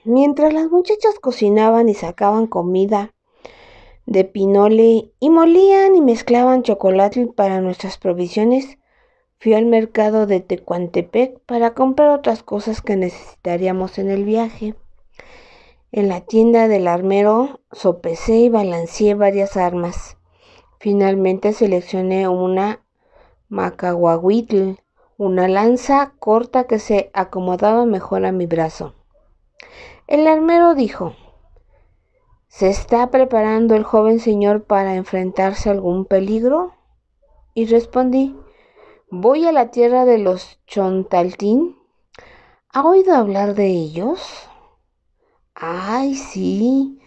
Mientras las muchachas cocinaban y sacaban comida de pinole y molían y mezclaban chocolate para nuestras provisiones, fui al mercado de Tecuantepec para comprar otras cosas que necesitaríamos en el viaje. En la tienda del armero sopesé y balanceé varias armas. Finalmente seleccioné una macahuahuitl, una lanza corta que se acomodaba mejor a mi brazo. El armero dijo: ¿se está preparando el joven señor para enfrentarse a algún peligro? Y respondí: voy a la tierra de los Chontaltín. ¿Ha oído hablar de ellos? Ay, sí,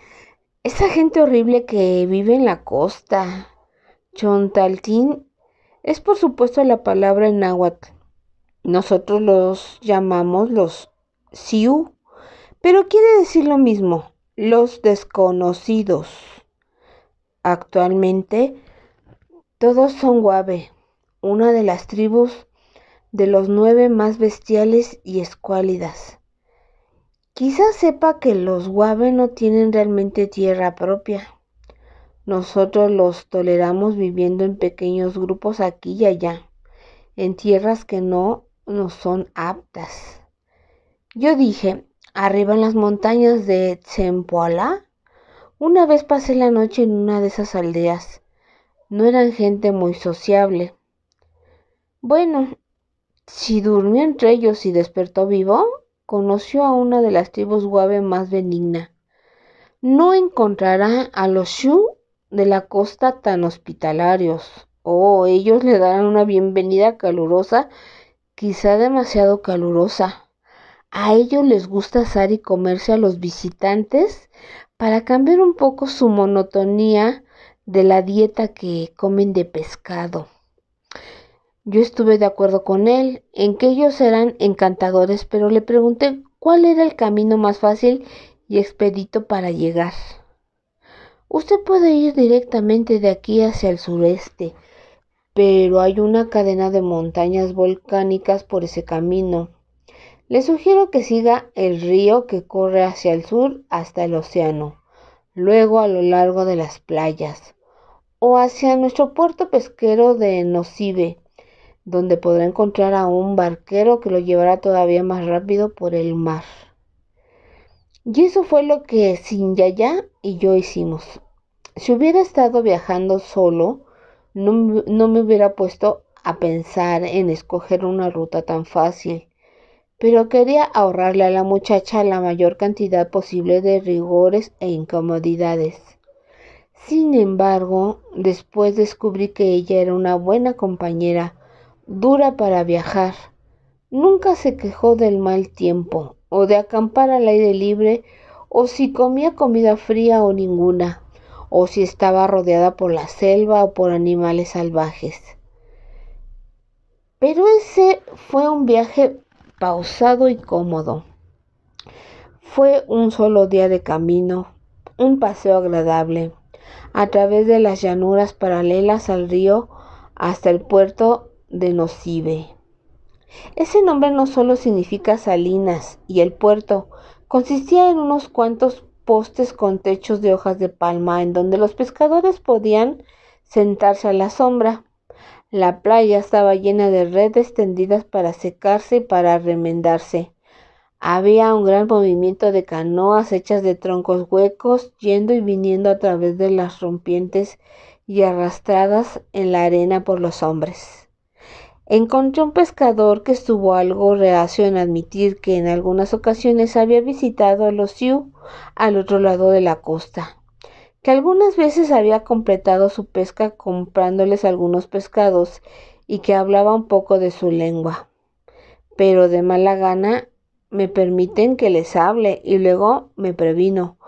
esa gente horrible que vive en la costa. Chontaltín es por supuesto la palabra en náhuatl. Nosotros los llamamos los Sioux, pero quiere decir lo mismo, los desconocidos. Actualmente todos son Guave, una de las tribus de los 9 más bestiales y escuálidas. Quizás sepa que los Guave no tienen realmente tierra propia. Nosotros los toleramos viviendo en pequeños grupos aquí y allá, en tierras que no nos son aptas. Yo dije: arriba en las montañas de Tzempoalá, una vez pasé la noche en una de esas aldeas. No eran gente muy sociable. Bueno, si durmió entre ellos y despertó vivo, conoció a una de las tribus Guave más benigna. No encontrará a los Sioux de la costa tan hospitalarios. Oh, ellos le darán una bienvenida calurosa, quizá demasiado calurosa. A ellos les gusta asar y comerse a los visitantes para cambiar un poco su monotonía de la dieta que comen de pescado. Yo estuve de acuerdo con él en que ellos eran encantadores, pero le pregunté cuál era el camino más fácil y expedito para llegar. Usted puede ir directamente de aquí hacia el sureste, pero hay una cadena de montañas volcánicas por ese camino. Le sugiero que siga el río que corre hacia el sur hasta el océano, luego a lo largo de las playas, o hacia nuestro puerto pesquero de Nosive, donde podrá encontrar a un barquero que lo llevará todavía más rápido por el mar. Y eso fue lo que Sinyaya y yo hicimos. Si hubiera estado viajando solo, no me hubiera puesto a pensar en escoger una ruta tan fácil, pero quería ahorrarle a la muchacha la mayor cantidad posible de rigores e incomodidades. Sin embargo, después descubrí que ella era una buena compañera, dura para viajar. Nunca se quejó del mal tiempo, o de acampar al aire libre, o si comía comida fría o ninguna, o si estaba rodeada por la selva o por animales salvajes. Pero ese fue un viaje pausado y cómodo. Fue un solo día de camino, un paseo agradable, a través de las llanuras paralelas al río hasta el puerto de Nosive. Ese nombre no solo significa salinas, y el puerto consistía en unos cuantos postes con techos de hojas de palma en donde los pescadores podían sentarse a la sombra. La playa estaba llena de redes tendidas para secarse y para remendarse. Había un gran movimiento de canoas hechas de troncos huecos, yendo y viniendo a través de las rompientes y arrastradas en la arena por los hombres. Encontré un pescador que estuvo algo reacio en admitir que en algunas ocasiones había visitado a los Sioux al otro lado de la costa, que algunas veces había completado su pesca comprándoles algunos pescados y que hablaba un poco de su lengua. Pero de mala gana me permiten que les hable, y luego me previno: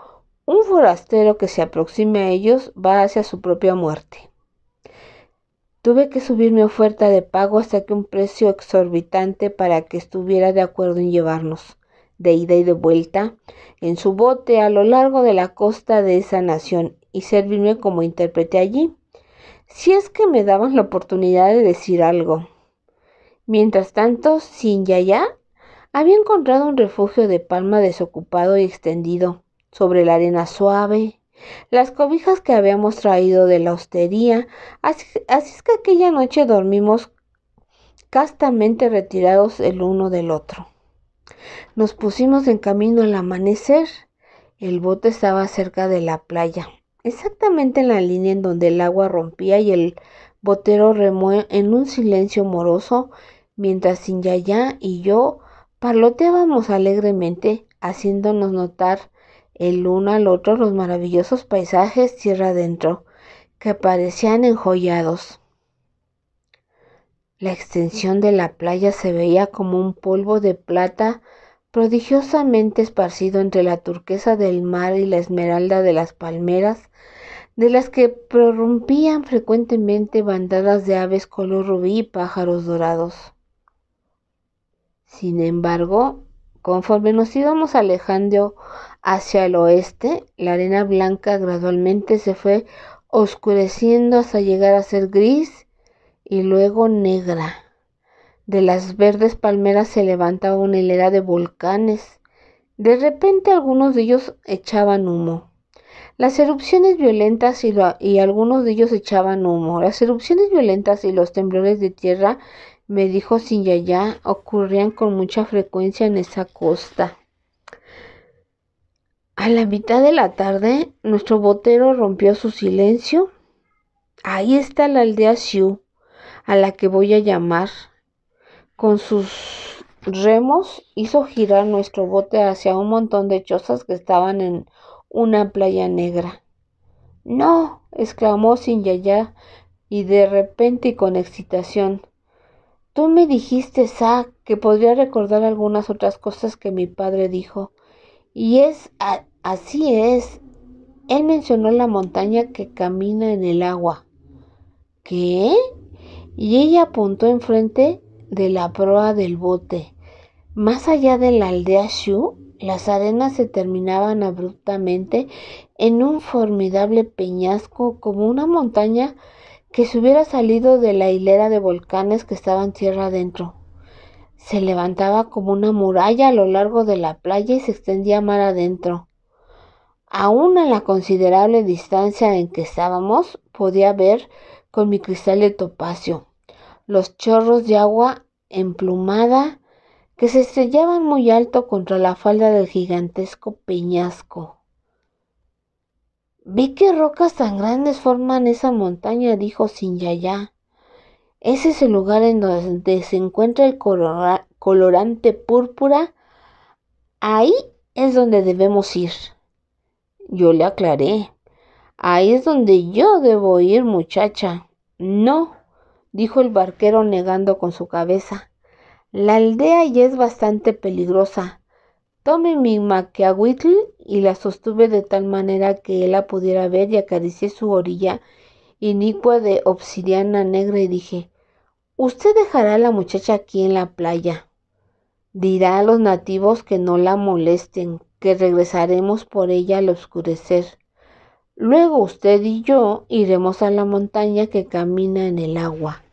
un forastero que se aproxime a ellos va hacia su propia muerte. Tuve que subir mi oferta de pago hasta que un precio exorbitante para que estuviera de acuerdo en llevarnos, de ida y de vuelta, en su bote a lo largo de la costa de esa nación y servirme como intérprete allí, si es que me daban la oportunidad de decir algo. Mientras tanto, Sinyaya Había encontrado un refugio de palma desocupado y extendido sobre la arena suave, las cobijas que habíamos traído de la hostería, así es que aquella noche dormimos castamente retirados el uno del otro. Nos pusimos en camino al amanecer. El bote estaba cerca de la playa, exactamente en la línea en donde el agua rompía, y el botero remó en un silencio moroso, mientras Sinjayá y yo parloteábamos alegremente, haciéndonos notar el uno al otro los maravillosos paisajes tierra adentro, que parecían enjollados. La extensión de la playa se veía como un polvo de plata prodigiosamente esparcido entre la turquesa del mar y la esmeralda de las palmeras, de las que prorrumpían frecuentemente bandadas de aves color rubí y pájaros dorados. Sin embargo, conforme nos íbamos alejando hacia el oeste, la arena blanca gradualmente se fue oscureciendo hasta llegar a ser gris y luego negra. De las verdes palmeras se levantaba una hilera de volcanes. De repente algunos de ellos echaban humo. Las erupciones violentas y algunos de ellos echaban humo. Las erupciones violentas y los temblores de tierra, me dijo Sinjayá, ocurrían con mucha frecuencia en esa costa. A la mitad de la tarde, nuestro botero rompió su silencio. Ahí está la aldea Xiu, a la que voy a llamar. Con sus remos hizo girar nuestro bote hacia un montón de chozas que estaban en una playa negra. ¡No!, exclamó Sinjayá, y de repente y con excitación. Tú me dijiste, Sa, que podría recordar algunas otras cosas que mi padre dijo. Y así es. Él mencionó la montaña que camina en el agua. ¿Qué? Y ella apuntó enfrente de la proa del bote. Más allá de la aldea Shu, las arenas se terminaban abruptamente en un formidable peñasco, como una montaña que se hubiera salido de la hilera de volcanes que estaban tierra adentro. Se levantaba como una muralla a lo largo de la playa y se extendía mar adentro. Aún a la considerable distancia en que estábamos, podía ver con mi cristal de topacio los chorros de agua emplumada que se estrellaban muy alto contra la falda del gigantesco peñasco. «¿Ve qué rocas tan grandes forman esa montaña?», dijo Sinjayá. «Ese es el lugar en donde se encuentra el colorante púrpura. Ahí es donde debemos ir». Yo le aclaré: «Ahí es donde yo debo ir, muchacha». «No», dijo el barquero negando con su cabeza. «La aldea ya es bastante peligrosa. Tomé mi maquiahuitl y la sostuve de tal manera que él la pudiera ver, y acaricié su orilla inicua de obsidiana negra y dije: usted dejará a la muchacha aquí en la playa. Dirá a los nativos que no la molesten, que regresaremos por ella al oscurecer. Luego usted y yo iremos a la montaña que camina en el agua».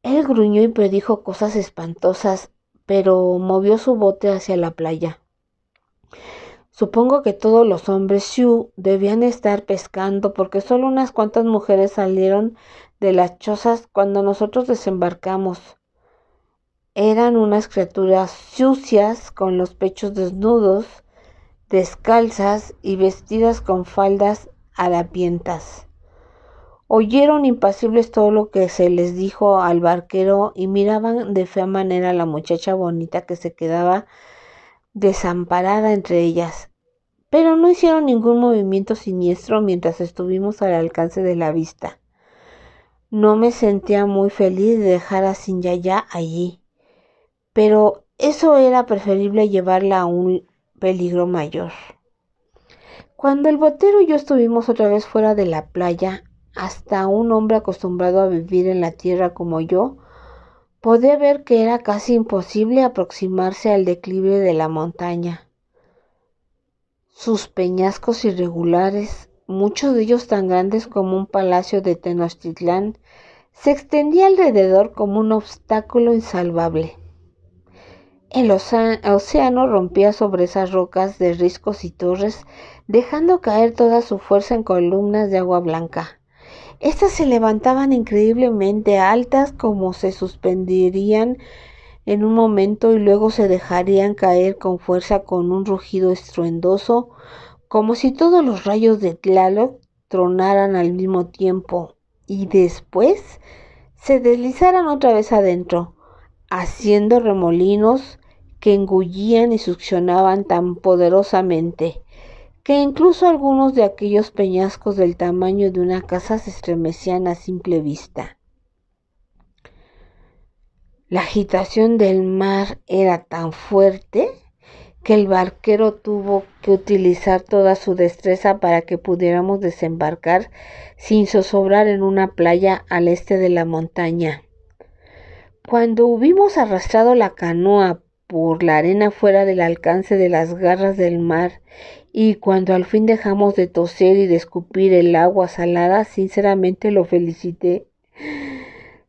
Él gruñó y predijo cosas espantosas, pero movió su bote hacia la playa. Supongo que todos los hombres Sioux debían estar pescando, porque solo unas cuantas mujeres salieron de las chozas cuando nosotros desembarcamos. Eran unas criaturas sucias, con los pechos desnudos, descalzas y vestidas con faldas harapientas. Oyeron impasibles todo lo que se les dijo al barquero y miraban de fea manera a la muchacha bonita que se quedaba desamparada entre ellas, pero no hicieron ningún movimiento siniestro mientras estuvimos al alcance de la vista. No me sentía muy feliz de dejar a Sinjayá allí, pero eso era preferible llevarla a un peligro mayor. Cuando el botero y yo estuvimos otra vez fuera de la playa, hasta un hombre acostumbrado a vivir en la tierra como yo podía ver que era casi imposible aproximarse al declive de la montaña. Sus peñascos irregulares, muchos de ellos tan grandes como un palacio de Tenochtitlán, se extendía alrededor como un obstáculo insalvable. El océano rompía sobre esas rocas de riscos y torres, dejando caer toda su fuerza en columnas de agua blanca. Estas se levantaban increíblemente altas, como se suspenderían en un momento y luego se dejarían caer con fuerza con un rugido estruendoso, como si todos los rayos de Tlaloc tronaran al mismo tiempo y después se deslizaran otra vez adentro, haciendo remolinos que engullían y succionaban tan poderosamente que incluso algunos de aquellos peñascos del tamaño de una casa se estremecían a simple vista. La agitación del mar era tan fuerte que el barquero tuvo que utilizar toda su destreza para que pudiéramos desembarcar sin zozobrar en una playa al este de la montaña. Cuando hubimos arrastrado la canoa por la arena fuera del alcance de las garras del mar y cuando al fin dejamos de toser y de escupir el agua salada, sinceramente lo felicité.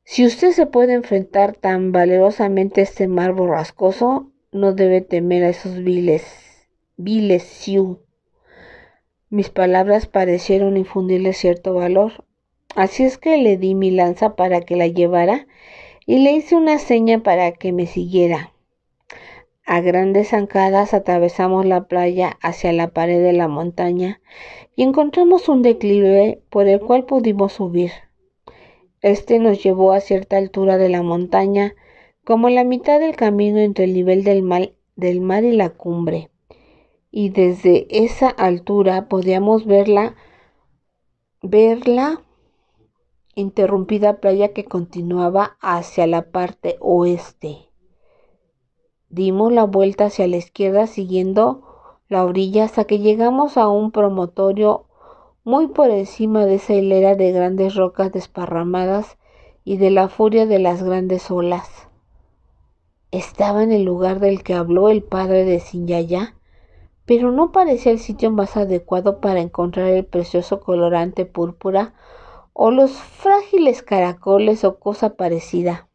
Si usted se puede enfrentar tan valerosamente a este mar borrascoso, no debe temer a esos viles Sioux. Mis palabras parecieron infundirle cierto valor, así es que le di mi lanza para que la llevara y le hice una seña para que me siguiera. A grandes zancadas atravesamos la playa hacia la pared de la montaña y encontramos un declive por el cual pudimos subir. Este nos llevó a cierta altura de la montaña, como la mitad del camino entre el nivel del mar y la cumbre, y desde esa altura podíamos ver la interrumpida playa que continuaba hacia la parte oeste. Dimos la vuelta hacia la izquierda siguiendo la orilla hasta que llegamos a un promontorio muy por encima de esa hilera de grandes rocas desparramadas y de la furia de las grandes olas. Estaba en el lugar del que habló el padre de Sinyaya, pero no parecía el sitio más adecuado para encontrar el precioso colorante púrpura o los frágiles caracoles o cosa parecida.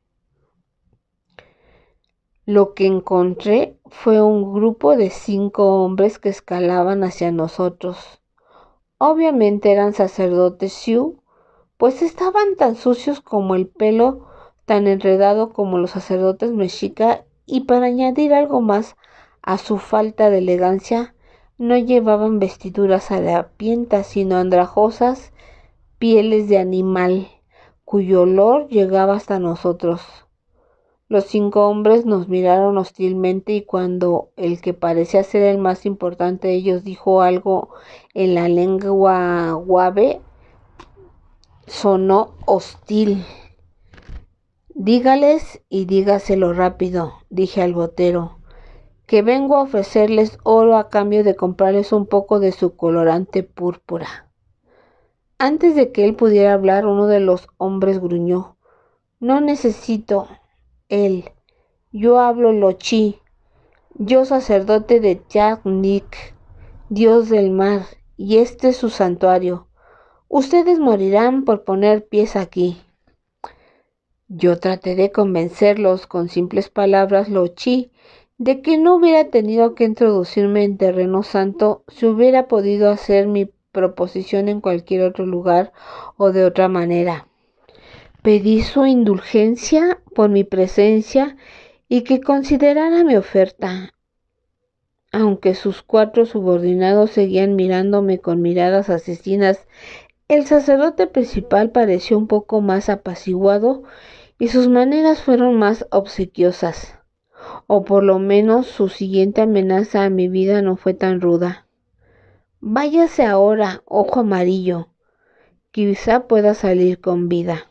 Lo que encontré fue un grupo de 5 hombres que escalaban hacia nosotros. Obviamente eran sacerdotes Sioux, pues estaban tan sucios como el pelo, tan enredado como los sacerdotes mexica, y para añadir algo más a su falta de elegancia, no llevaban vestiduras harapientas, sino andrajosas pieles de animal, cuyo olor llegaba hasta nosotros. Los 5 hombres nos miraron hostilmente y cuando el que parecía ser el más importante de ellos dijo algo en la lengua guave, sonó hostil. Dígales y dígaselo rápido, dije al botero, que vengo a ofrecerles oro a cambio de comprarles un poco de su colorante púrpura. Antes de que él pudiera hablar, uno de los hombres gruñó, no necesito él. Yo hablo lochí, yo sacerdote de Tjagnik, dios del mar, y este es su santuario. Ustedes morirán por poner pies aquí. Yo traté de convencerlos con simples palabras lochí de que no hubiera tenido que introducirme en terreno santo si hubiera podido hacer mi proposición en cualquier otro lugar o de otra manera. Pedí su indulgencia por mi presencia y que considerara mi oferta, aunque sus 4 subordinados seguían mirándome con miradas asesinas. El sacerdote principal pareció un poco más apaciguado y sus maneras fueron más obsequiosas, o por lo menos su siguiente amenaza a mi vida no fue tan ruda. Váyase ahora, ojo amarillo, quizá pueda salir con vida.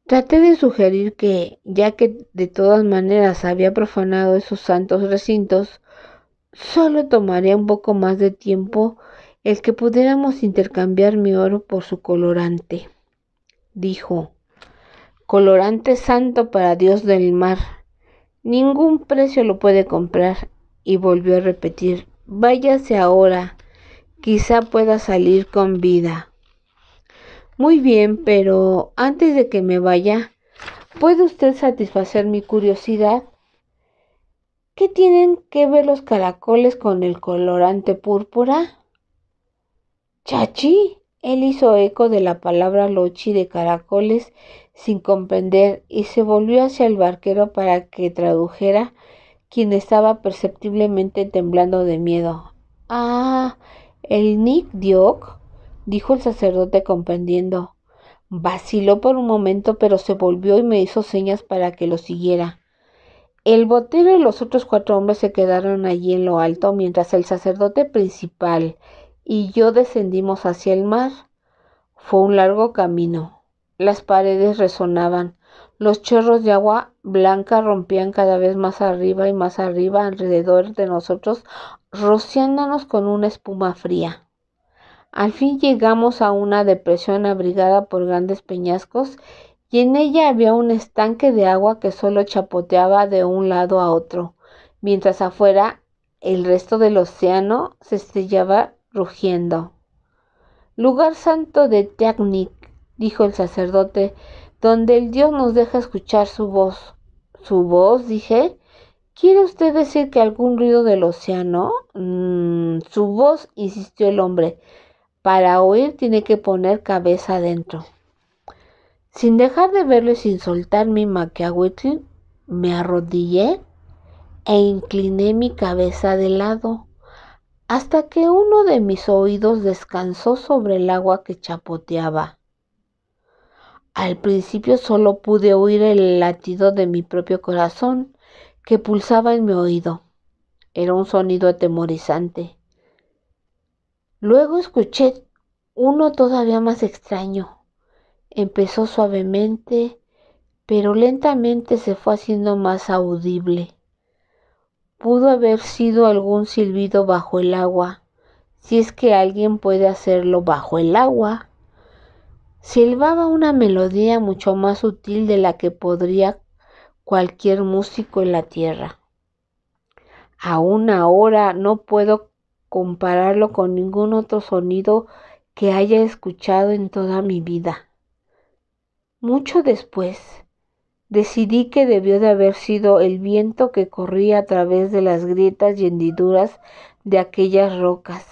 Traté de sugerir que, ya que de todas maneras había profanado esos santos recintos, solo tomaría un poco más de tiempo el que pudiéramos intercambiar mi oro por su colorante. Dijo, colorante santo para Dios del mar, ningún precio lo puede comprar, y volvió a repetir, váyase ahora, quizá pueda salir con vida. Muy bien, pero antes de que me vaya, ¿puede usted satisfacer mi curiosidad? ¿qué tienen que ver los caracoles con el colorante púrpura? Chachi, él hizo eco de la palabra lochi de caracoles sin comprender y se volvió hacia el barquero para que tradujera, quien estaba perceptiblemente temblando de miedo. Ah, el Nick Diok, dijo el sacerdote comprendiendo. Vaciló por un momento, pero se volvió y me hizo señas para que lo siguiera. El botero y los otros 4 hombres se quedaron allí en lo alto, mientras el sacerdote principal y yo descendimos hacia el mar. Fue un largo camino. Las paredes resonaban. Los chorros de agua blanca rompían cada vez más arriba y más arriba alrededor de nosotros, rociándonos con una espuma fría. Al fin llegamos a una depresión abrigada por grandes peñascos y en ella había un estanque de agua que solo chapoteaba de un lado a otro, mientras afuera el resto del océano se estrellaba rugiendo. Lugar santo de Teagnik, dijo el sacerdote, donde el Dios nos deja escuchar su voz. ¿Su voz? Dije. ¿Quiere usted decir que algún ruido del océano? Su voz, insistió el hombre. Para oír tiene que poner cabeza adentro. Sin dejar de verlo y sin soltar mi maquiahuitl, me arrodillé e incliné mi cabeza de lado, hasta que uno de mis oídos descansó sobre el agua que chapoteaba. Al principio solo pude oír el latido de mi propio corazón, que pulsaba en mi oído. Era un sonido atemorizante. Luego escuché uno todavía más extraño. Empezó suavemente, pero lentamente se fue haciendo más audible. Pudo haber sido algún silbido bajo el agua, si es que alguien puede hacerlo bajo el agua. Silbaba una melodía mucho más sutil de la que podría cualquier músico en la tierra. Aún ahora no puedo compararlo con ningún otro sonido que haya escuchado en toda mi vida. Mucho después, decidí que debió de haber sido el viento que corría a través de las grietas y hendiduras de aquellas rocas.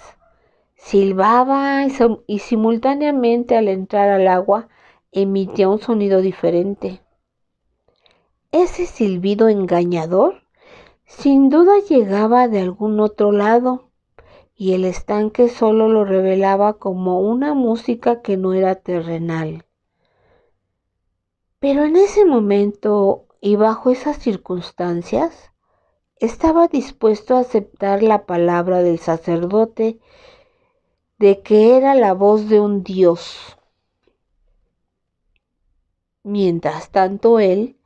Silbaba y simultáneamente al entrar al agua emitía un sonido diferente. Ese silbido engañador sin duda llegaba de algún otro lado, y el estanque solo lo revelaba como una música que no era terrenal. Pero en ese momento y bajo esas circunstancias, estaba dispuesto a aceptar la palabra del sacerdote de que era la voz de un dios. Mientras tanto, él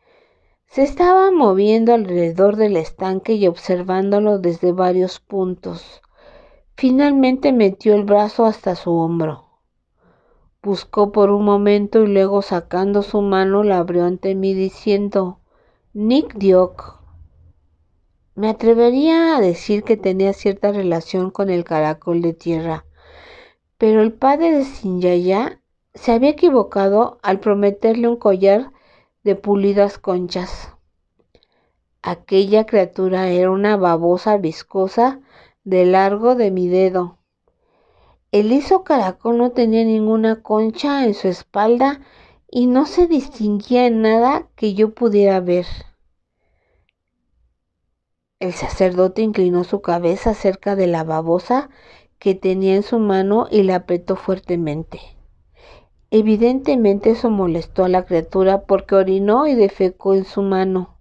se estaba moviendo alrededor del estanque y observándolo desde varios puntos. Finalmente metió el brazo hasta su hombro. Buscó por un momento y luego sacando su mano la abrió ante mí diciendo: Nick Diok. Me atrevería a decir que tenía cierta relación con el caracol de tierra, pero el padre de Sinjaya se había equivocado al prometerle un collar de pulidas conchas. Aquella criatura era una babosa viscosa de largo de mi dedo. El liso caracol no tenía ninguna concha en su espalda y no se distinguía en nada que yo pudiera ver. El sacerdote inclinó su cabeza cerca de la babosa que tenía en su mano y la apretó fuertemente. Evidentemente eso molestó a la criatura porque orinó y defecó en su mano.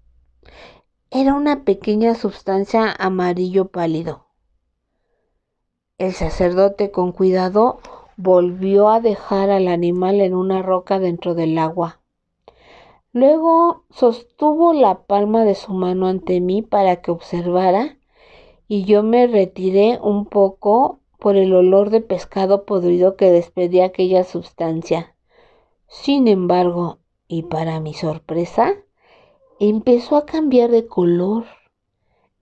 Era una pequeña sustancia amarillo pálido. El sacerdote con cuidado volvió a dejar al animal en una roca dentro del agua. Luego sostuvo la palma de su mano ante mí para que observara, y yo me retiré un poco por el olor de pescado podrido que despedía aquella sustancia. Sin embargo, y para mi sorpresa, empezó a cambiar de color,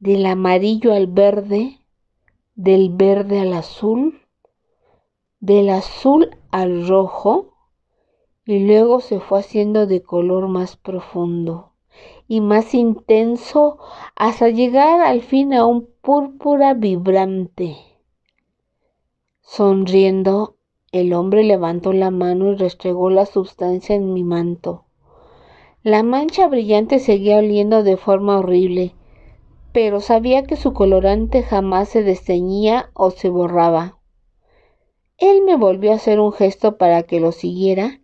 del amarillo al verde, del verde al azul, del azul al rojo, y luego se fue haciendo de color más profundo, y más intenso hasta llegar al fin a un púrpura vibrante. Sonriendo, el hombre levantó la mano y restregó la sustancia en mi manto. La mancha brillante seguía oliendo de forma horrible, pero sabía que su colorante jamás se desteñía o se borraba. Él me volvió a hacer un gesto para que lo siguiera,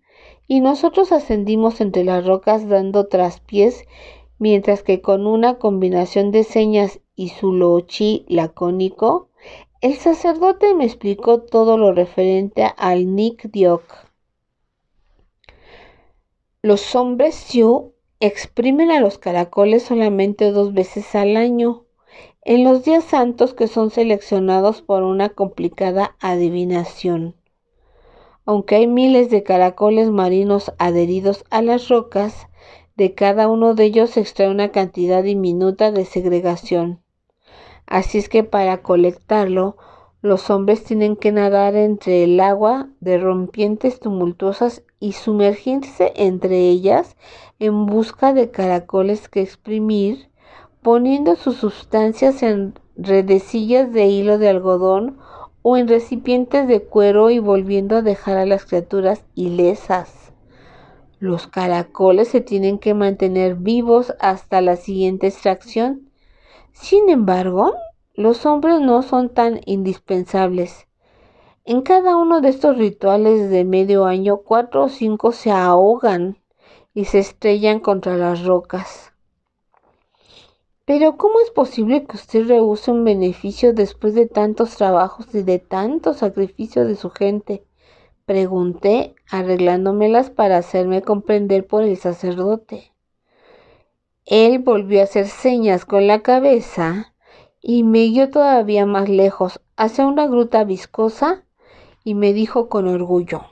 y nosotros ascendimos entre las rocas dando traspiés, mientras que con una combinación de señas y su lochi lacónico, el sacerdote me explicó todo lo referente al Nikdiok. Los hombres Sioux exprimen a los caracoles solamente 2 veces al año, en los días santos que son seleccionados por una complicada adivinación. Aunque hay miles de caracoles marinos adheridos a las rocas, de cada uno de ellos se extrae una cantidad diminuta de segregación. Así es que para colectarlo, los hombres tienen que nadar entre el agua de rompientes tumultuosas y sumergirse entre ellas en busca de caracoles que exprimir, poniendo sus sustancias en redecillas de hilo de algodón o en recipientes de cuero y volviendo a dejar a las criaturas ilesas. Los caracoles se tienen que mantener vivos hasta la siguiente extracción. Sin embargo, los hombres no son tan indispensables. En cada uno de estos rituales de medio año, 4 o 5 se ahogan y se estrellan contra las rocas. Pero ¿cómo es posible que usted rehúse un beneficio después de tantos trabajos y de tanto sacrificio de su gente? Pregunté, arreglándomelas para hacerme comprender por el sacerdote. Él volvió a hacer señas con la cabeza y me guió todavía más lejos, hacia una gruta viscosa, y me dijo con orgullo: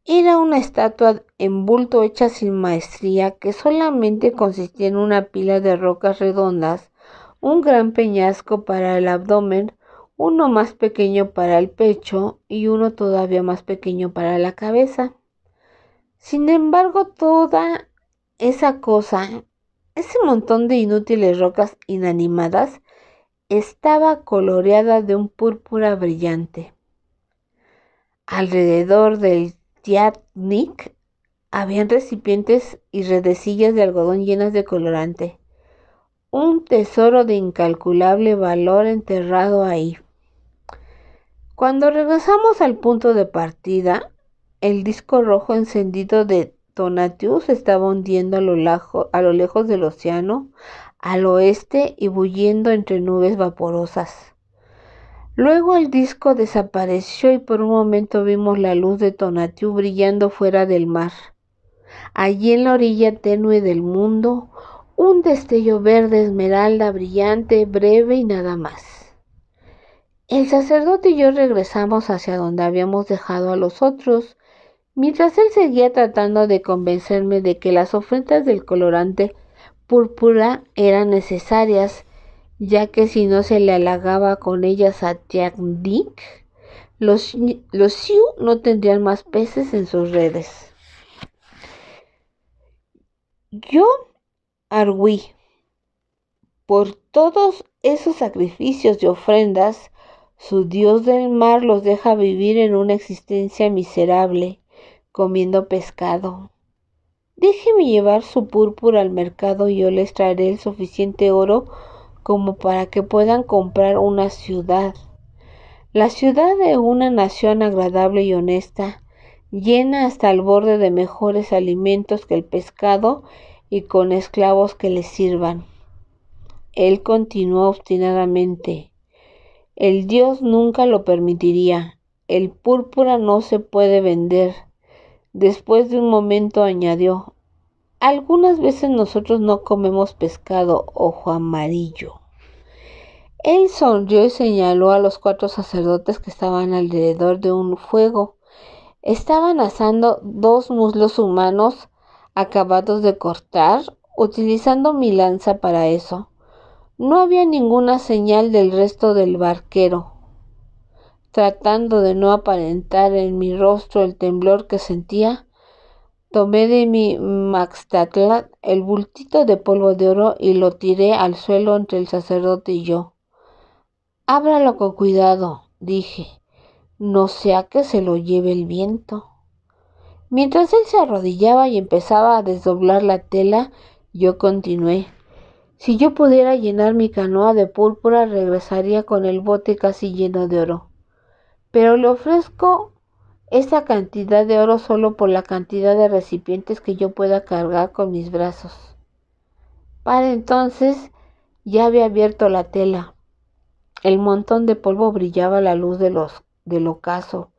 era una estatua en bulto hecha sin maestría que solamente consistía en una pila de rocas redondas, un gran peñasco para el abdomen, uno más pequeño para el pecho y uno todavía más pequeño para la cabeza. Sin embargo, toda esa cosa, ese montón de inútiles rocas inanimadas, estaba coloreada de un púrpura brillante. Alrededor del Tiatnik habían recipientes y redecillas de algodón llenas de colorante. Un tesoro de incalculable valor enterrado ahí. Cuando regresamos al punto de partida, el disco rojo encendido de Tonatiuh se estaba hundiendo a lo lejos del océano, al oeste y bulliendo entre nubes vaporosas. Luego el disco desapareció y por un momento vimos la luz de Tonatiuh brillando fuera del mar. Allí en la orilla tenue del mundo, un destello verde esmeralda brillante, breve y nada más. El sacerdote y yo regresamos hacia donde habíamos dejado a los otros, mientras él seguía tratando de convencerme de que las ofrendas del colorante púrpura eran necesarias, ya que si no se le halagaba con ellas a Tiatnik, los Sioux no tendrían más peces en sus redes. Yo arguí: por todos esos sacrificios y ofrendas, su dios del mar los deja vivir en una existencia miserable, comiendo pescado. Déjeme llevar su púrpura al mercado y yo les traeré el suficiente oro como para que puedan comprar una ciudad. La ciudad de una nación agradable y honesta, llena hasta el borde de mejores alimentos que el pescado y con esclavos que les sirvan. Él continuó obstinadamente: el dios nunca lo permitiría. El púrpura no se puede vender. Después de un momento añadió: algunas veces nosotros no comemos pescado, ojo amarillo. Él sonrió y señaló a los 4 sacerdotes que estaban alrededor de un fuego. Estaban asando 2 muslos humanos acabados de cortar, utilizando mi lanza para eso. No había ninguna señal del resto del barquero. Tratando de no aparentar en mi rostro el temblor que sentía, Tomé de mi maxtatla el bultito de polvo de oro y lo tiré al suelo entre el sacerdote y yo. Ábralo con cuidado, dije, no sea que se lo lleve el viento. Mientras él se arrodillaba y empezaba a desdoblar la tela, yo continué. Si yo pudiera llenar mi canoa de púrpura, regresaría con el bote casi lleno de oro. Pero le ofrezco esa cantidad de oro solo por la cantidad de recipientes que yo pueda cargar con mis brazos. Para entonces ya había abierto la tela. El montón de polvo brillaba a la luz del ocaso.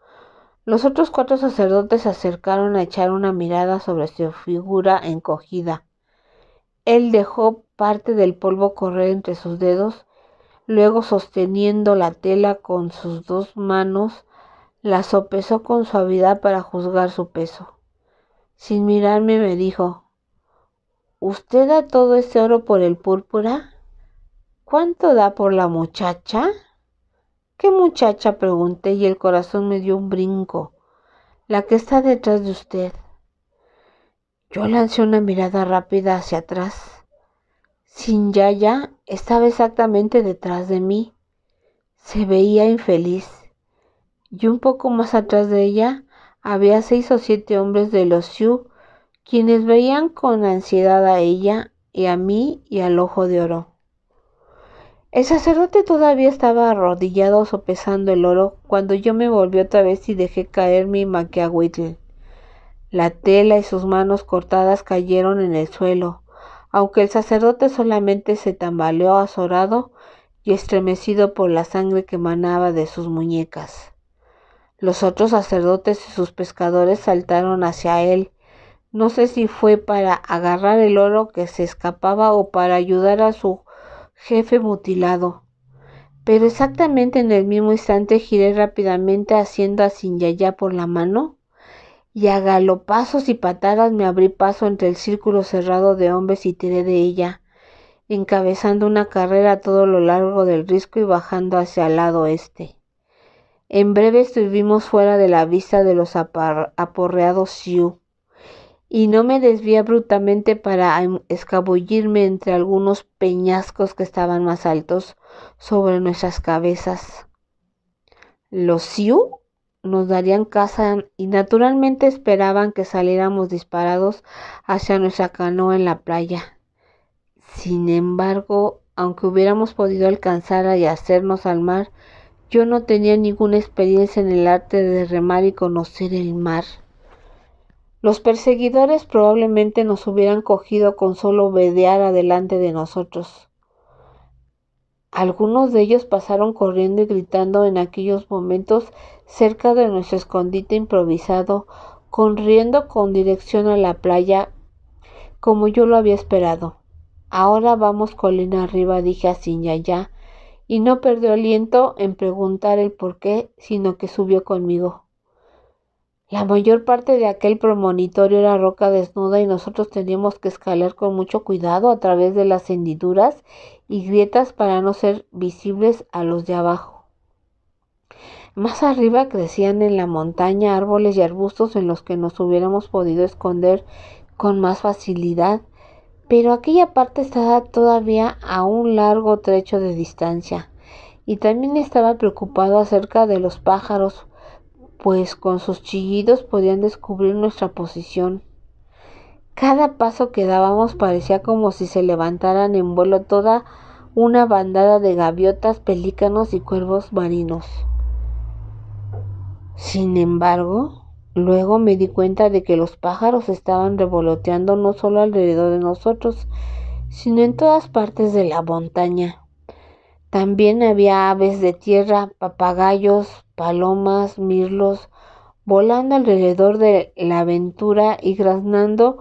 Los otros 4 sacerdotes se acercaron a echar una mirada sobre su figura encogida. Él dejó parte del polvo correr entre sus dedos, luego sosteniendo la tela con sus 2 manos, la sopesó con suavidad para juzgar su peso. Sin mirarme me dijo, ¿usted da todo ese oro por el púrpura? ¿Cuánto da por la muchacha? ¿Qué muchacha? Pregunté y el corazón me dio un brinco. La que está detrás de usted. Yo lancé una mirada rápida hacia atrás. Sinjaya estaba exactamente detrás de mí. Se veía infeliz. Y un poco más atrás de ella había 6 o 7 hombres de los Sioux, quienes veían con ansiedad a ella y a mí y al ojo de oro. El sacerdote todavía estaba arrodillado sopesando el oro cuando yo me volví otra vez y dejé caer mi maquiahuitl. La tela y sus manos cortadas cayeron en el suelo, aunque el sacerdote solamente se tambaleó azorado y estremecido por la sangre que manaba de sus muñecas. Los otros sacerdotes y sus pescadores saltaron hacia él. No sé si fue para agarrar el oro que se escapaba o para ayudar a su jefe mutilado. Pero exactamente en el mismo instante giré rápidamente haciendo a Sinjaya por la mano y a galopazos y patadas me abrí paso entre el círculo cerrado de hombres y tiré de ella, encabezando una carrera a todo lo largo del risco y bajando hacia el lado oeste. En breve estuvimos fuera de la vista de los aporreados Sioux, y no me desvié abruptamente para escabullirme entre algunos peñascos que estaban más altos sobre nuestras cabezas. Los Sioux nos darían caza y naturalmente esperaban que saliéramos disparados hacia nuestra canoa en la playa. Sin embargo, aunque hubiéramos podido alcanzar y hacernos al mar, yo no tenía ninguna experiencia en el arte de remar y conocer el mar. Los perseguidores probablemente nos hubieran cogido con solo vedear adelante de nosotros. Algunos de ellos pasaron corriendo y gritando en aquellos momentos cerca de nuestro escondite improvisado, corriendo con dirección a la playa como yo lo había esperado. Ahora vamos colina arriba, dije a Sinjaya, y no perdió aliento en preguntar el por qué, sino que subió conmigo. La mayor parte de aquel promontorio era roca desnuda y nosotros teníamos que escalar con mucho cuidado a través de las hendiduras y grietas para no ser visibles a los de abajo. Más arriba crecían en la montaña árboles y arbustos en los que nos hubiéramos podido esconder con más facilidad, pero aquella parte estaba todavía a un largo trecho de distancia, y también estaba preocupado acerca de los pájaros, pues con sus chillidos podían descubrir nuestra posición. Cada paso que dábamos parecía como si se levantaran en vuelo toda una bandada de gaviotas, pelícanos y cuervos marinos. Sin embargo, luego me di cuenta de que los pájaros estaban revoloteando no solo alrededor de nosotros, sino en todas partes de la montaña. También había aves de tierra, papagayos, palomas, mirlos, volando alrededor de la aventura y graznando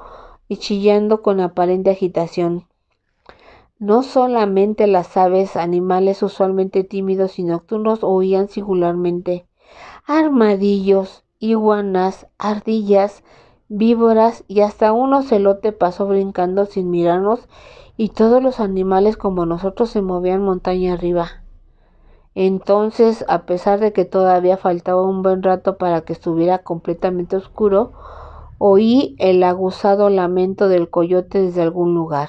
y chillando con aparente agitación. No solamente las aves, animales usualmente tímidos y nocturnos, oían singularmente. Armadillos, iguanas, ardillas, víboras y hasta un ocelote pasó brincando sin mirarnos, y todos los animales como nosotros se movían montaña arriba. Entonces, a pesar de que todavía faltaba un buen rato para que estuviera completamente oscuro, Oí el aguzado lamento del coyote desde algún lugar.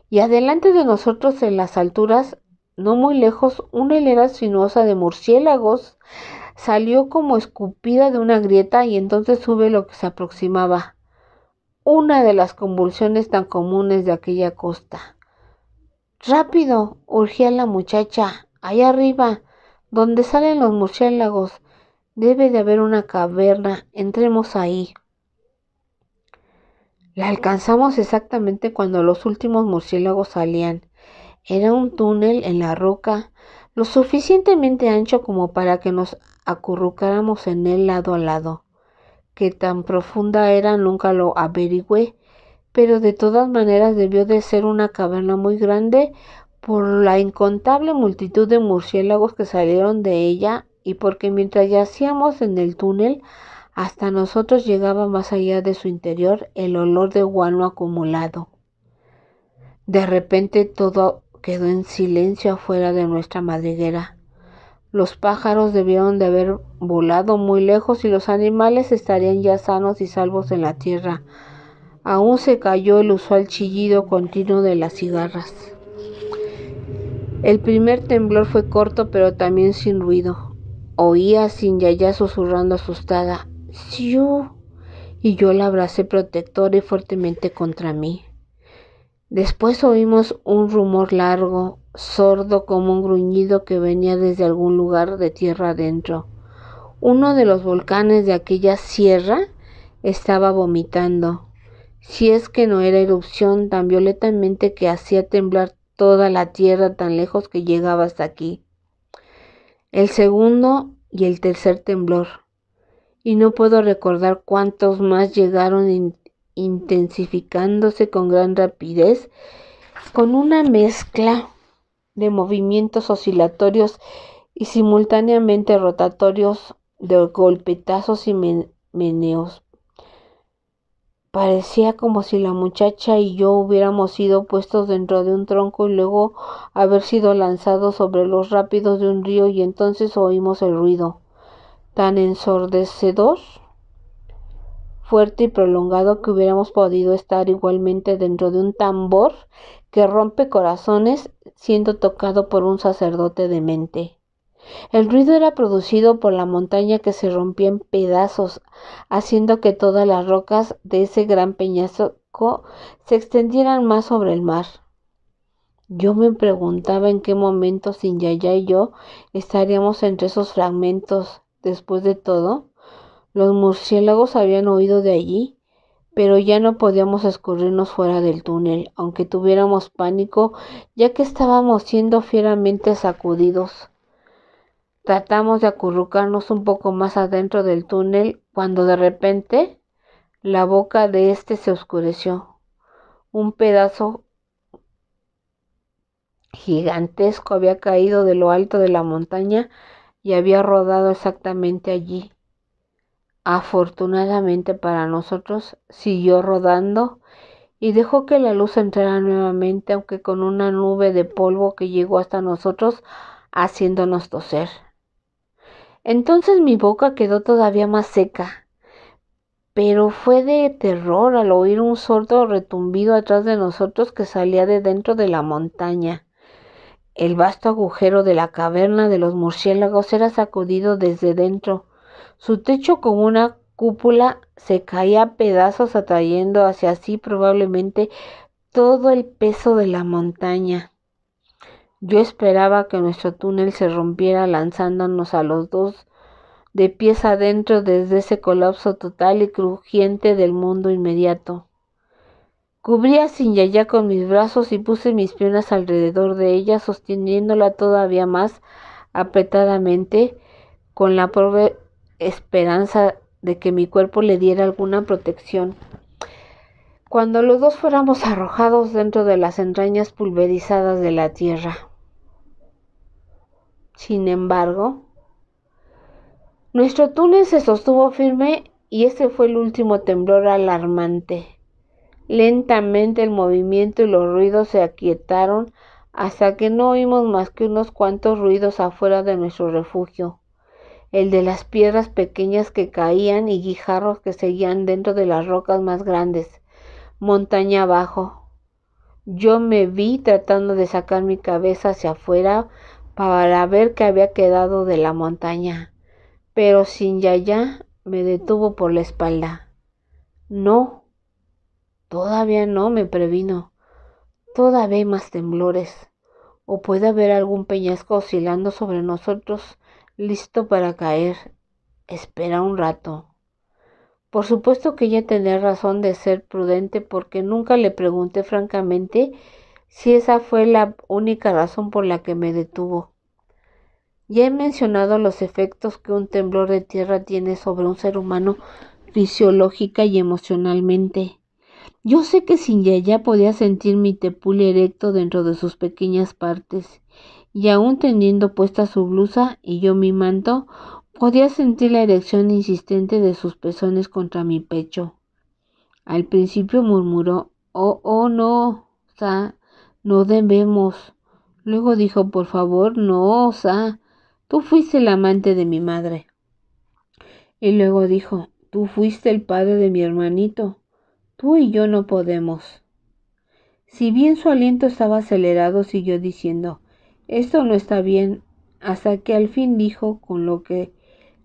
Y adelante de nosotros, en las alturas, no muy lejos, una hilera sinuosa de murciélagos salió como escupida de una grieta, y entonces hube lo que se aproximaba, una de las convulsiones tan comunes de aquella costa. ¡Rápido!, urgía la muchacha. ¡Allá arriba, donde salen los murciélagos! Debe de haber una caverna. Entremos ahí. La alcanzamos exactamente cuando los últimos murciélagos salían. Era un túnel en la roca, lo suficientemente ancho como para que nos acurrucáramos en él lado a lado. Qué tan profunda era nunca lo averigüé, pero de todas maneras debió de ser una caverna muy grande por la incontable multitud de murciélagos que salieron de ella, y porque mientras yacíamos en el túnel, hasta nosotros llegaba, más allá de su interior, el olor de guano acumulado. De repente todo quedó en silencio afuera de nuestra madriguera. Los pájaros debieron de haber volado muy lejos y los animales estarían ya sanos y salvos en la tierra. Aún se cayó el usual chillido continuo de las cigarras. El primer temblor fue corto, pero también sin ruido. Oía a Sin-Yaya susurrando asustada: «¡Siu!», y yo la abracé protectora y fuertemente contra mí. Después oímos un rumor largo, sordo como un gruñido, que venía desde algún lugar de tierra adentro. Uno de los volcanes de aquella sierra estaba vomitando, si es que no era erupción, tan violentamente que hacía temblar toda la tierra tan lejos que llegaba hasta aquí. El segundo y el tercer temblor, y no puedo recordar cuántos más, llegaron intensificándose con gran rapidez, con una mezcla de movimientos oscilatorios y simultáneamente rotatorios, de golpetazos y meneos. Parecía como si la muchacha y yo hubiéramos sido puestos dentro de un tronco y luego haber sido lanzados sobre los rápidos de un río, y entonces oímos el ruido, tan ensordecedor, fuerte y prolongado, que hubiéramos podido estar igualmente dentro de un tambor que rompe corazones siendo tocado por un sacerdote demente. El ruido era producido por la montaña, que se rompía en pedazos, haciendo que todas las rocas de ese gran peñasco se extendieran más sobre el mar. Yo me preguntaba en qué momento Sin-Yaya y yo estaríamos entre esos fragmentos. Después de todo, los murciélagos habían huido de allí, pero ya no podíamos escurrirnos fuera del túnel, aunque tuviéramos pánico, ya que estábamos siendo fieramente sacudidos. Tratamos de acurrucarnos un poco más adentro del túnel, cuando de repente la boca de este se oscureció. Un pedazo gigantesco había caído de lo alto de la montaña y había rodado exactamente allí. Afortunadamente para nosotros, siguió rodando y dejó que la luz entrara nuevamente, aunque con una nube de polvo que llegó hasta nosotros, haciéndonos toser. Entonces mi boca quedó todavía más seca, pero fue de terror al oír un sordo retumbido atrás de nosotros que salía de dentro de la montaña. El vasto agujero de la caverna de los murciélagos era sacudido desde dentro. Su techo, como una cúpula, se caía a pedazos, atrayendo hacia sí probablemente todo el peso de la montaña. Yo esperaba que nuestro túnel se rompiera, lanzándonos a los dos de pies adentro desde ese colapso total y crujiente del mundo inmediato. Cubrí a Sin-Yaya con mis brazos y puse mis piernas alrededor de ella, sosteniéndola todavía más apretadamente, con la pobre esperanza de que mi cuerpo le diera alguna protección. Cuando los dos fuéramos arrojados dentro de las entrañas pulverizadas de la tierra. Sin embargo, nuestro túnel se sostuvo firme, y ese fue el último temblor alarmante. Lentamente el movimiento y los ruidos se aquietaron hasta que no oímos más que unos cuantos ruidos afuera de nuestro refugio. el de las piedras pequeñas que caían y guijarros que seguían dentro de las rocas más grandes, montaña abajo. Yo me vi tratando de sacar mi cabeza hacia afuera para ver qué había quedado de la montaña, pero Sinjaya me detuvo por la espalda. No, todavía no, me previno. Todavía hay más temblores. O puede haber algún peñasco oscilando sobre nosotros, listo para caer. Espera un rato. Por supuesto que ella tenía razón de ser prudente, porque nunca le pregunté francamente si esa fue la única razón por la que me detuvo. Ya he mencionado los efectos que un temblor de tierra tiene sobre un ser humano fisiológica y emocionalmente. Yo sé que Sinjaya podía sentir mi tepule erecto dentro de sus pequeñas partes, y aún teniendo puesta su blusa y yo mi manto, podía sentir la erección insistente de sus pezones contra mi pecho. Al principio murmuró, oh, no, Sa, no debemos. Luego dijo, por favor, no, Sa, tú fuiste el amante de mi madre. Y luego dijo, tú fuiste el padre de mi hermanito. Tú y yo no podemos. Si bien su aliento estaba acelerado, siguió diciendo, esto no está bien, hasta que al fin dijo con lo que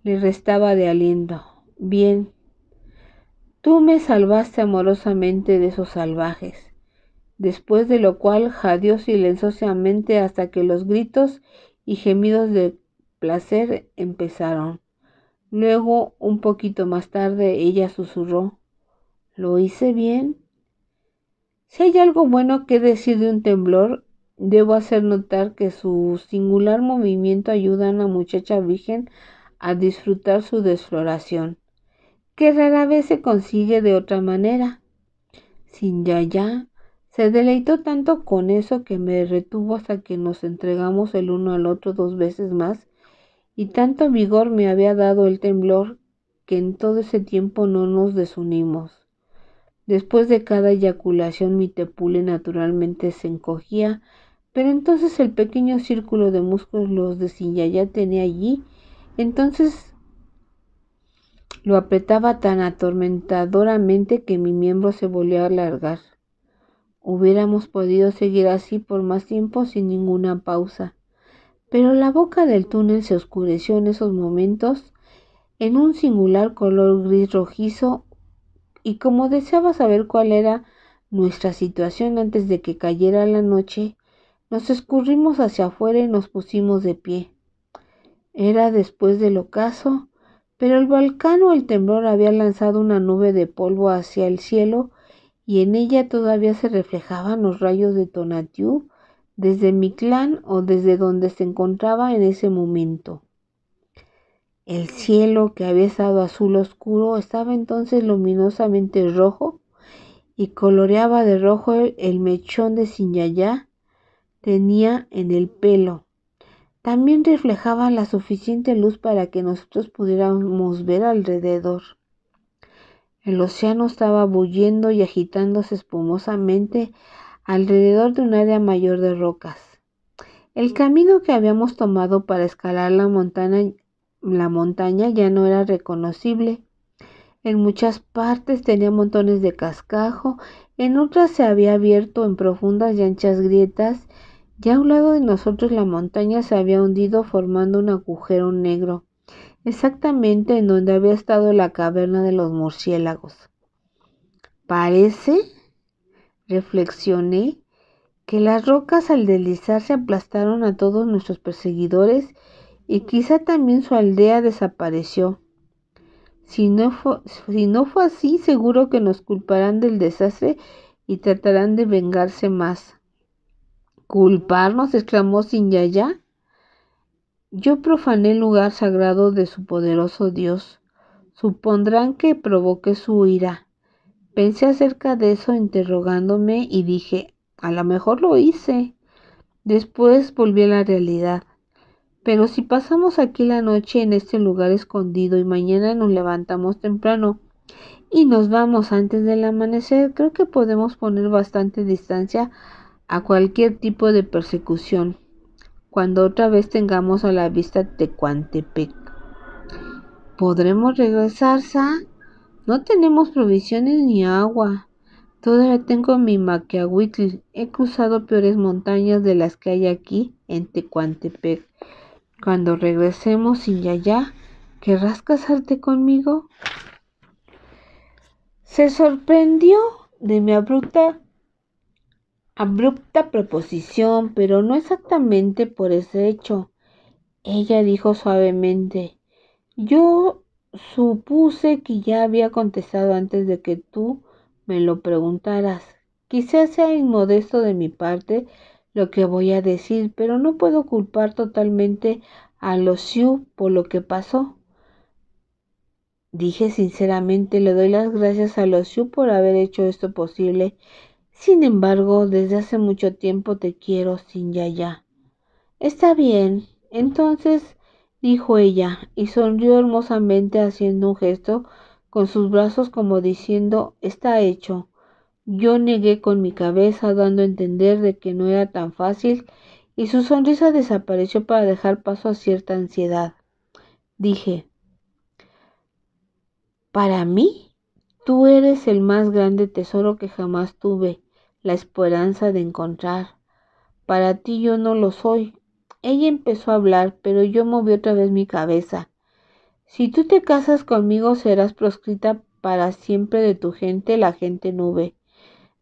le restaba de aliento, bien, tú me salvaste amorosamente de esos salvajes. Después de lo cual jadeó silenciosamente hasta que los gritos y gemidos de placer empezaron. Luego, un poquito más tarde, ella susurró, ¿lo hice bien? Si hay algo bueno que decir de un temblor, debo hacer notar que su singular movimiento ayuda a una muchacha virgen a disfrutar su desfloración, que rara vez se consigue de otra manera. Sinjaya se deleitó tanto con eso que me retuvo hasta que nos entregamos el uno al otro 2 veces más, y tanto vigor me había dado el temblor que en todo ese tiempo no nos desunimos. Después de cada eyaculación mi tepule naturalmente se encogía, pero entonces el pequeño círculo de músculos de Sinjaya tenía allí, entonces lo apretaba tan atormentadoramente que mi miembro se volvió a alargar. Hubiéramos podido seguir así por más tiempo sin ninguna pausa, pero la boca del túnel se oscureció en esos momentos en un singular color gris rojizo, y como deseaba saber cuál era nuestra situación antes de que cayera la noche, nos escurrimos hacia afuera y nos pusimos de pie. Era después del ocaso, pero el volcán o el temblor había lanzado una nube de polvo hacia el cielo y en ella todavía se reflejaban los rayos de Tonatiuh desde Mictlán o desde donde se encontraba en ese momento. El cielo, que había estado azul oscuro, estaba entonces luminosamente rojo y coloreaba de rojo el mechón de Sinjaya tenía en el pelo. También reflejaba la suficiente luz para que nosotros pudiéramos ver alrededor. El océano estaba bulliendo y agitándose espumosamente alrededor de un área mayor de rocas. El camino que habíamos tomado para escalar la montaña ya no era reconocible. En muchas partes tenía montones de cascajo, en otras se había abierto en profundas y anchas grietas, y a un lado de nosotros la montaña se había hundido formando un agujero negro, exactamente en donde había estado la caverna de los murciélagos. Parece, reflexioné, que las rocas al deslizarse aplastaron a todos nuestros perseguidores y quizá también su aldea desapareció. Si no fue así, seguro que nos culparán del desastre y tratarán de vengarse más. ¿Culparnos?, exclamó Sinjaya. Yo profané el lugar sagrado de su poderoso Dios. Supondrán que provoqué su ira. Pensé acerca de eso interrogándome y dije, a lo mejor lo hice. Después volví a la realidad. Pero si pasamos aquí la noche en este lugar escondido y mañana nos levantamos temprano y nos vamos antes del amanecer, creo que podemos poner bastante distancia a cualquier tipo de persecución cuando otra vez tengamos a la vista Tecuantepec. ¿Podremos regresar, Sa? No tenemos provisiones ni agua. Todavía tengo mi maquiahuitl. He cruzado peores montañas de las que hay aquí en Tecuantepec. Cuando regresemos sin Yaya, ¿querrás casarte conmigo? Se sorprendió de mi abrupta proposición, pero no exactamente por ese hecho. Ella dijo suavemente: yo supuse que ya había contestado antes de que tú me lo preguntaras. Quizás sea inmodesto de mi parte lo que voy a decir, pero no puedo culpar totalmente a los Sioux por lo que pasó. Dije sinceramente, le doy las gracias a los Sioux por haber hecho esto posible. Sin embargo, desde hace mucho tiempo te quiero sin Yaya. Está bien, entonces, dijo ella, y sonrió hermosamente haciendo un gesto con sus brazos como diciendo: está hecho. Yo negué con mi cabeza, dando a entender de que no era tan fácil, y su sonrisa desapareció para dejar paso a cierta ansiedad. Dije: para mí, tú eres el más grande tesoro que jamás tuve la esperanza de encontrar. Para ti yo no lo soy. Ella empezó a hablar, pero yo moví otra vez mi cabeza. Si tú te casas conmigo, serás proscrita para siempre de tu gente, la gente nube.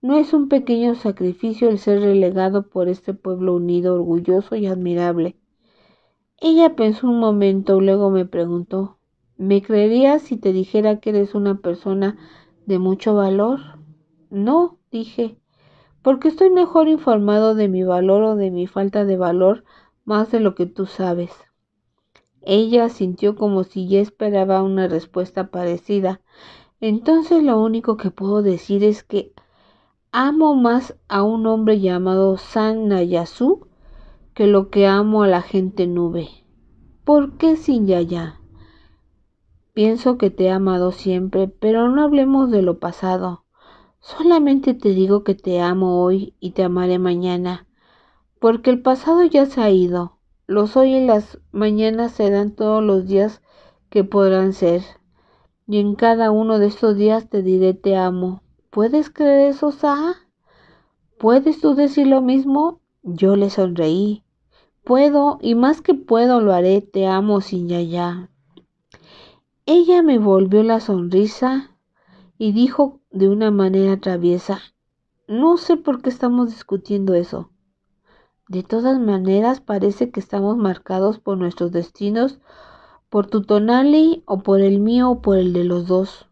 No es un pequeño sacrificio el ser relegado por este pueblo unido, orgulloso y admirable. Ella pensó un momento, luego me preguntó: ¿me creerías si te dijera que eres una persona de mucho valor? No, dije, porque estoy mejor informado de mi valor o de mi falta de valor más de lo que tú sabes. Ella sintió como si ya esperaba una respuesta parecida. Entonces lo único que puedo decir es que amo más a un hombre llamado San Nayasu que lo que amo a la gente nube. ¿Por qué sin Yaya? Pienso que te he amado siempre, pero no hablemos de lo pasado. Solamente te digo que te amo hoy y te amaré mañana, porque el pasado ya se ha ido. Los hoy y las mañanas serán todos los días que podrán ser, y en cada uno de estos días te diré te amo. ¿Puedes creer eso, Sa? ¿Puedes tú decir lo mismo? Yo le sonreí. Puedo, y más que puedo lo haré, te amo sin Yaya. Ella me volvió la sonrisa y dijo de una manera traviesa: no sé por qué estamos discutiendo eso. De todas maneras, parece que estamos marcados por nuestros destinos, por tu tonali, o por el mío, o por el de los dos.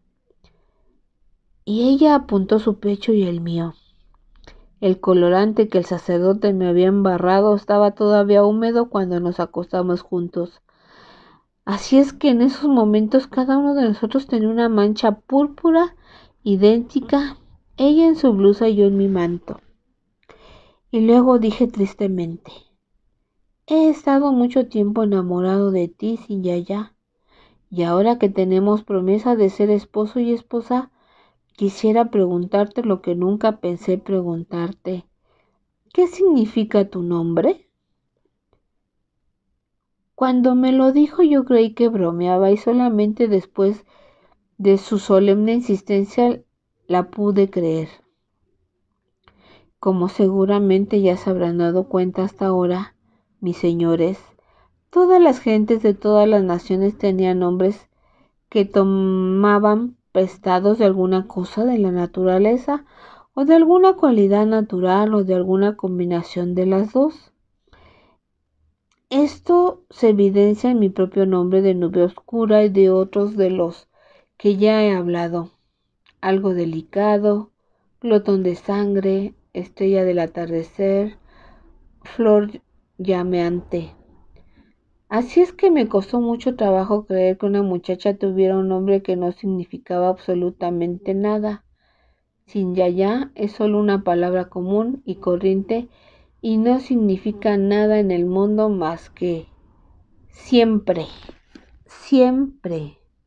Y ella apuntó su pecho y el mío. El colorante que el sacerdote me había embarrado estaba todavía húmedo cuando nos acostamos juntos. Así es que en esos momentos cada uno de nosotros tenía una mancha púrpura idéntica, ella en su blusa y yo en mi manto. Y luego dije tristemente: he estado mucho tiempo enamorado de ti sin Yaya, y ahora que tenemos promesa de ser esposo y esposa, quisiera preguntarte lo que nunca pensé preguntarte. ¿Qué significa tu nombre? Cuando me lo dijo yo creí que bromeaba, y solamente después de su solemne insistencia la pude creer. Como seguramente ya se habrán dado cuenta hasta ahora, mis señores, todas las gentes de todas las naciones tenían nombres que tomaban prestados de alguna cosa de la naturaleza, o de alguna cualidad natural, o de alguna combinación de las dos. Esto se evidencia en mi propio nombre de nube oscura y de otros de los que ya he hablado: algo delicado, glotón de sangre, estrella del atardecer, flor llameante. Así es que me costó mucho trabajo creer que una muchacha tuviera un nombre que no significaba absolutamente nada. Sin Yaya es solo una palabra común y corriente y no significa nada en el mundo más que siempre, siempre.